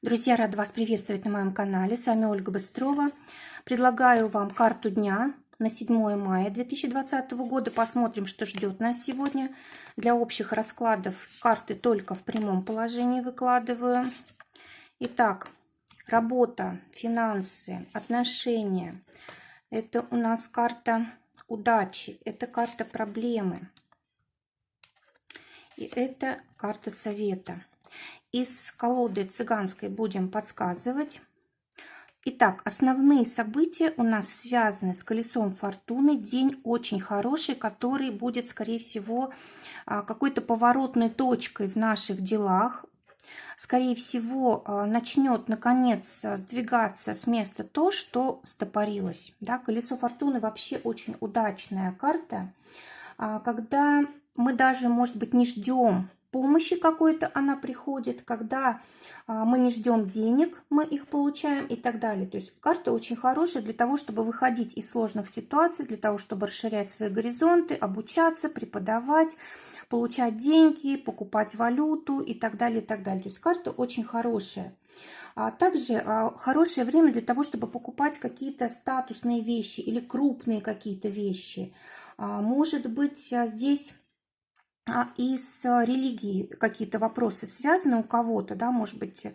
Друзья, рада вас приветствовать на моем канале. С вами Ольга Быстрова. Предлагаю вам карту дня на 7 мая 2020 года. Посмотрим, что ждет нас сегодня. Для общих раскладов карты только в прямом положении выкладываю. Итак, работа, финансы, отношения. Это у нас карта удачи, это карта проблемы. И это карта совета. Из колоды цыганской будем подсказывать. Итак, основные события у нас связаны с колесом фортуны. День очень хороший, который будет, скорее всего, какой-то поворотной точкой в наших делах. Скорее всего, начнет, наконец, сдвигаться с места то, что стопорилось. Да, колесо фортуны вообще очень удачная карта, когда мы даже, может быть, не ждем помощи какой-то, она приходит, когда мы не ждем денег, мы их получаем и так далее. То есть карта очень хорошая для того, чтобы выходить из сложных ситуаций, для того, чтобы расширять свои горизонты, обучаться, преподавать, получать деньги, покупать валюту и так далее, и так далее. То есть карта очень хорошая. Также хорошее время для того, чтобы покупать какие-то статусные вещи или крупные какие-то вещи. Может быть, здесь и с религией какие-то вопросы связаны у кого-то, да, может быть,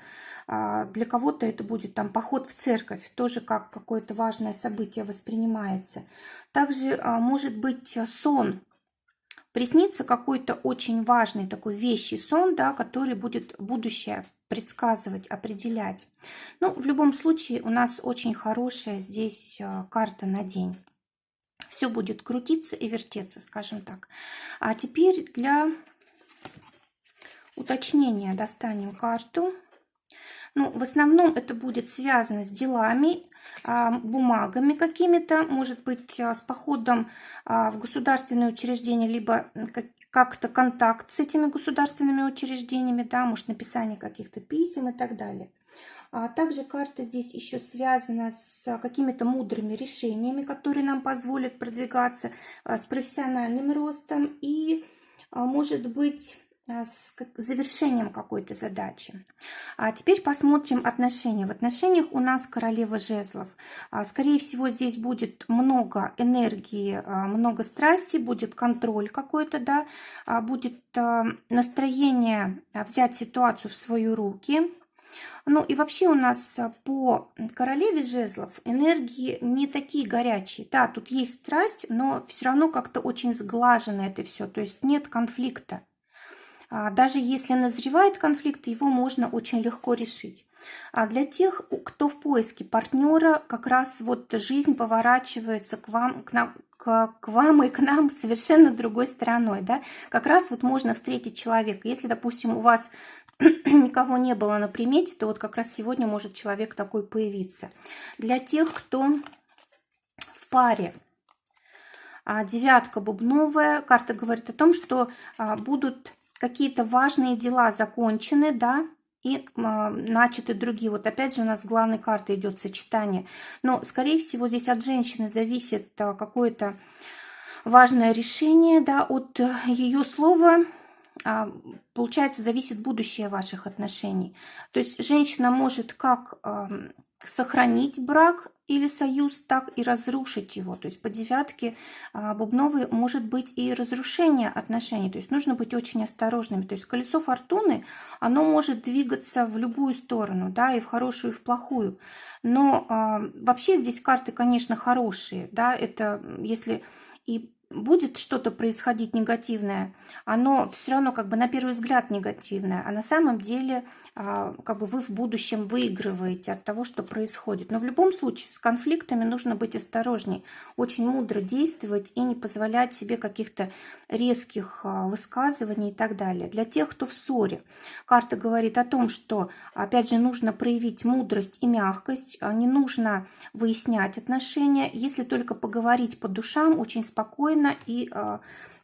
для кого-то это будет там поход в церковь, тоже как какое-то важное событие воспринимается. Также может быть сон, приснится какой-то очень важный такой вещий сон, да, который будет будущее предсказывать, определять. Ну, в любом случае у нас очень хорошая здесь карта на день. Все будет крутиться и вертеться, скажем так. А теперь для уточнения достанем карту. Ну, в основном это будет связано с делами, бумагами какими-то, может быть, с походом в государственные учреждения, либо как-то контакт с этими государственными учреждениями, да, может, написание каких-то писем и так далее. Также карта здесь еще связана с какими-то мудрыми решениями, которые нам позволят продвигаться, с профессиональным ростом и, может быть, с завершением какой-то задачи. А теперь посмотрим отношения. В отношениях у нас королева жезлов. Скорее всего, здесь будет много энергии, много страсти, будет контроль какой-то, да, будет настроение взять ситуацию в свои руки. Ну и вообще у нас по королеве жезлов энергии не такие горячие. Да, тут есть страсть, но все равно как-то очень сглажено это все. То есть нет конфликта. Даже если назревает конфликт, его можно очень легко решить. А для тех, кто в поиске партнера, как раз вот жизнь поворачивается к вам и к нам совершенно другой стороной. Да? Как раз вот можно встретить человека. Если, допустим, у вас никого не было на примете, то вот как раз сегодня может человек такой появиться. Для тех, кто в паре, девятка бубновая, карта говорит о том, что будут какие-то важные дела закончены, да, и начаты другие. Вот опять же у нас главной картой идет сочетание. Но, скорее всего, здесь от женщины зависит какое-то важное решение, да, от ее слова, получается, зависит будущее ваших отношений. То есть женщина может как сохранить брак или союз, так и разрушить его. То есть по девятке бубновой может быть и разрушение отношений. То есть нужно быть очень осторожными. То есть колесо фортуны, оно может двигаться в любую сторону, да, и в хорошую, и в плохую. Но вообще здесь карты, конечно, хорошие, да, это если и будет что-то происходить негативное, оно все равно как бы на первый взгляд негативное, а на самом деле как бы вы в будущем выигрываете от того, что происходит. Но в любом случае с конфликтами нужно быть осторожней, очень мудро действовать и не позволять себе каких-то резких высказываний и так далее. Для тех, кто в ссоре, карта говорит о том, что, опять же, нужно проявить мудрость и мягкость, не нужно выяснять отношения, если только поговорить по душам очень спокойно и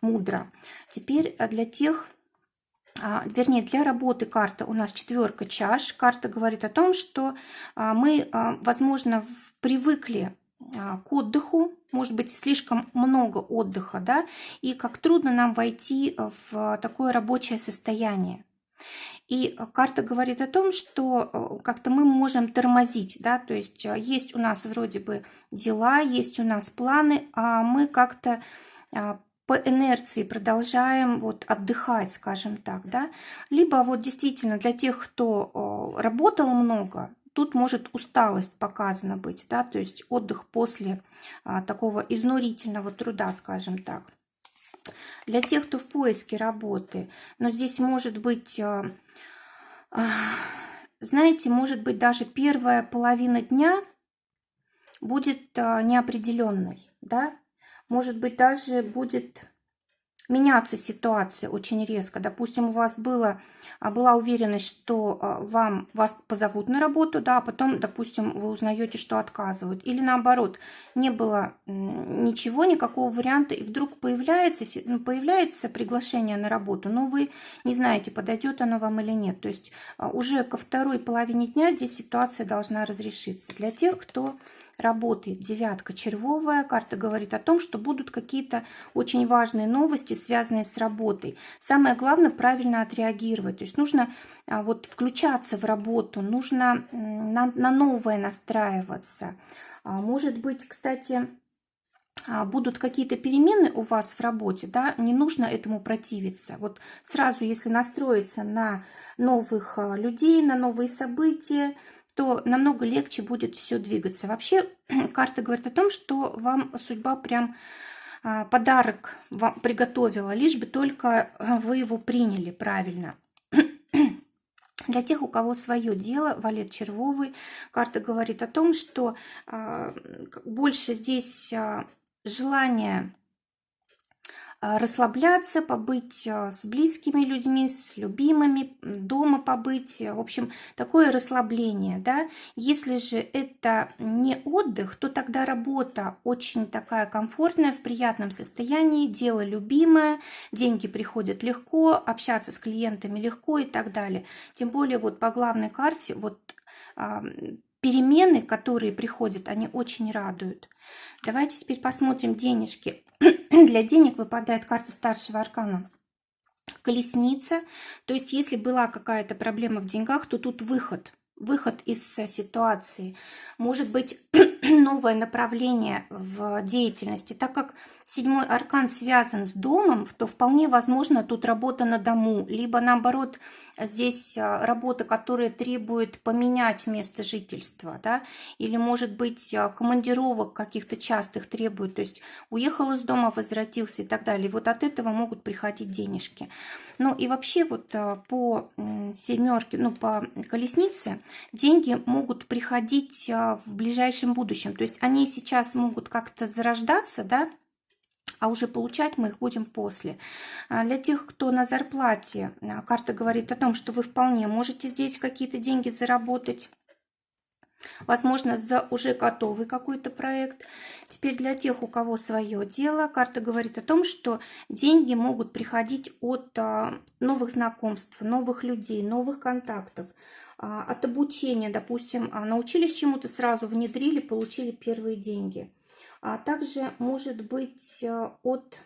мудро. Теперь для тех, вернее, для работы карта у нас четверка чаш. Карта говорит о том, что мы, возможно, привыкли к отдыху, может быть, слишком много отдыха, да, и как трудно нам войти в такое рабочее состояние. И карта говорит о том, что как-то мы можем тормозить, да, то есть есть у нас вроде бы дела, есть у нас планы, а мы как-то по инерции продолжаем вот отдыхать, скажем так, да. Либо вот действительно для тех, кто работал много, тут может усталость показана быть, да, то есть отдых после такого изнурительного труда, скажем так. Для тех, кто в поиске работы, но здесь может быть, знаете, может быть даже первая половина дня будет неопределенной, да, может быть даже будет меняться ситуация очень резко. Допустим, у вас была уверенность, что вас позовут на работу, да, а потом, допустим, вы узнаете, что отказывают. Или наоборот, не было ничего, никакого варианта, и вдруг появляется приглашение на работу, но вы не знаете, подойдет оно вам или нет. То есть уже ко второй половине дня здесь ситуация должна разрешиться. Для тех, кто работает, девятка червовая, карта говорит о том, что будут какие-то очень важные новости, связанные с работой. Самое главное правильно отреагировать. То есть нужно вот включаться в работу, нужно на новое настраиваться. Может быть, кстати, будут какие-то перемены у вас в работе, да, не нужно этому противиться. Вот сразу, если настроиться на новых людей, на новые события, то намного легче будет все двигаться. Вообще, карта говорит о том, что вам судьба прям подарок вам приготовила, лишь бы только вы его приняли правильно. Для тех, у кого свое дело, валет червовый, карта говорит о том, что больше здесь желание расслабляться, побыть с близкими людьми, с любимыми, дома побыть. В общем, такое расслабление, да. Если же это не отдых, то тогда работа очень такая комфортная, в приятном состоянии, дело любимое, деньги приходят легко, общаться с клиентами легко и так далее. Тем более вот по главной карте вот перемены, которые приходят, они очень радуют. Давайте теперь посмотрим денежки. Для денег выпадает карта старшего аркана. Колесница. То есть, если была какая-то проблема в деньгах, то тут выход из ситуации. Может быть, новое направление в деятельности. Так как седьмой аркан связан с домом, то вполне возможно тут работа на дому, либо наоборот здесь работа, которая требует поменять место жительства, да, или может быть командировок каких-то частых требует, то есть уехал из дома, возвратился и так далее. И вот от этого могут приходить денежки. Ну и вообще вот по семерке, ну по колеснице деньги могут приходить в ближайшем будущем. То есть они сейчас могут как-то зарождаться, да, а уже получать мы их будем после. Для тех, кто на зарплате, карта говорит о том, что вы вполне можете здесь какие-то деньги заработать. Возможно, за уже готовый какой-то проект. Теперь для тех, у кого свое дело, карта говорит о том, что деньги могут приходить от новых знакомств, новых людей, новых контактов, от обучения. Допустим, научились чему-то, сразу внедрили, получили первые деньги. А также может быть от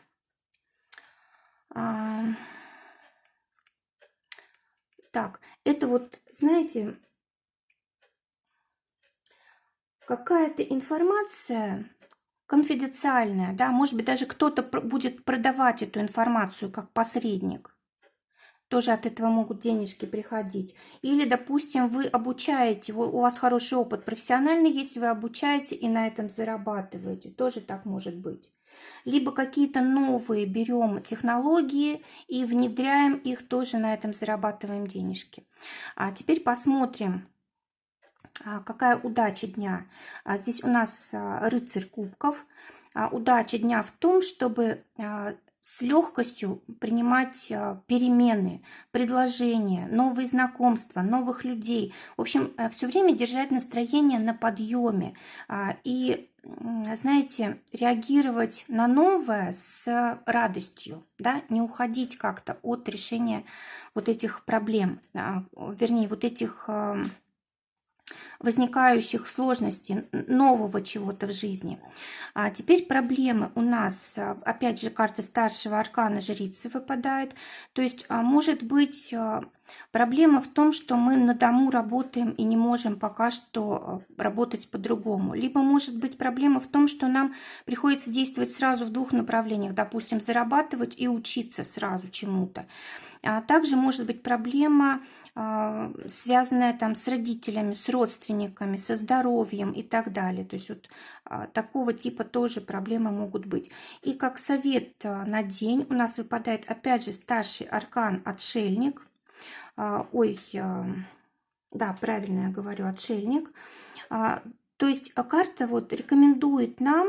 так, это вот, знаете, какая-то информация конфиденциальная, да, может быть, даже кто-то будет продавать эту информацию как посредник. Тоже от этого могут денежки приходить. Или, допустим, вы обучаете, у вас хороший опыт профессиональный есть, вы обучаете и на этом зарабатываете. Тоже так может быть. Либо какие-то новые берем технологии и внедряем их, тоже на этом зарабатываем денежки. А теперь посмотрим, какая удача дня. Здесь у нас рыцарь кубков. Удача дня в том, чтобы с легкостью принимать перемены, предложения, новые знакомства, новых людей. В общем, все время держать настроение на подъеме. И, знаете, реагировать на новое с радостью, да? Не уходить как-то от решения вот этих проблем, вернее, вот этих возникающих сложностей, нового чего-то в жизни. А теперь проблемы у нас, опять же, карта старшего аркана жрицы выпадает. То есть может быть проблема в том, что мы на дому работаем и не можем пока что работать по-другому. Либо может быть проблема в том, что нам приходится действовать сразу в двух направлениях, допустим, зарабатывать и учиться сразу чему-то. А также может быть проблема, связанная там с родителями, с родственниками, со здоровьем и так далее. То есть вот такого типа тоже проблемы могут быть. И как совет на день у нас выпадает опять же старший аркан Отшельник. Ой, да, правильно я говорю, Отшельник. То есть карта вот рекомендует нам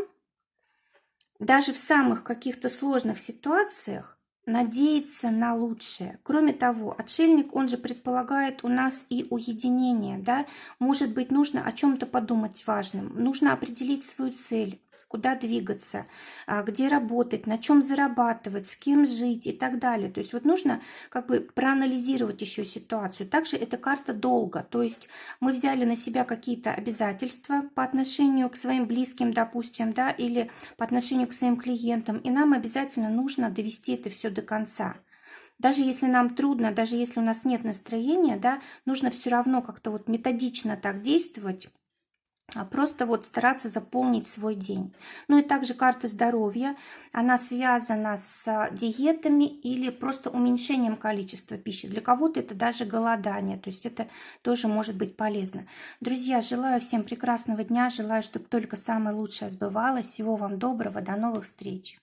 даже в самых каких-то сложных ситуациях надеяться на лучшее. Кроме того, отшельник, он же предполагает у нас и уединение, да? Может быть, нужно о чем-то подумать важным, нужно определить свою цель, куда двигаться, где работать, на чем зарабатывать, с кем жить и так далее. То есть вот нужно как бы проанализировать еще ситуацию. Также эта карта долга, то есть мы взяли на себя какие-то обязательства по отношению к своим близким, допустим, да, или по отношению к своим клиентам, и нам обязательно нужно довести это все до конца. Даже если нам трудно, даже если у нас нет настроения, да, нужно все равно как-то вот методично так действовать, просто вот стараться заполнить свой день. Ну и также карта здоровья, она связана с диетами или просто уменьшением количества пищи. Для кого-то это даже голодание, то есть это тоже может быть полезно. Друзья, желаю всем прекрасного дня, желаю, чтобы только самое лучшее сбывалось. Всего вам доброго, до новых встреч!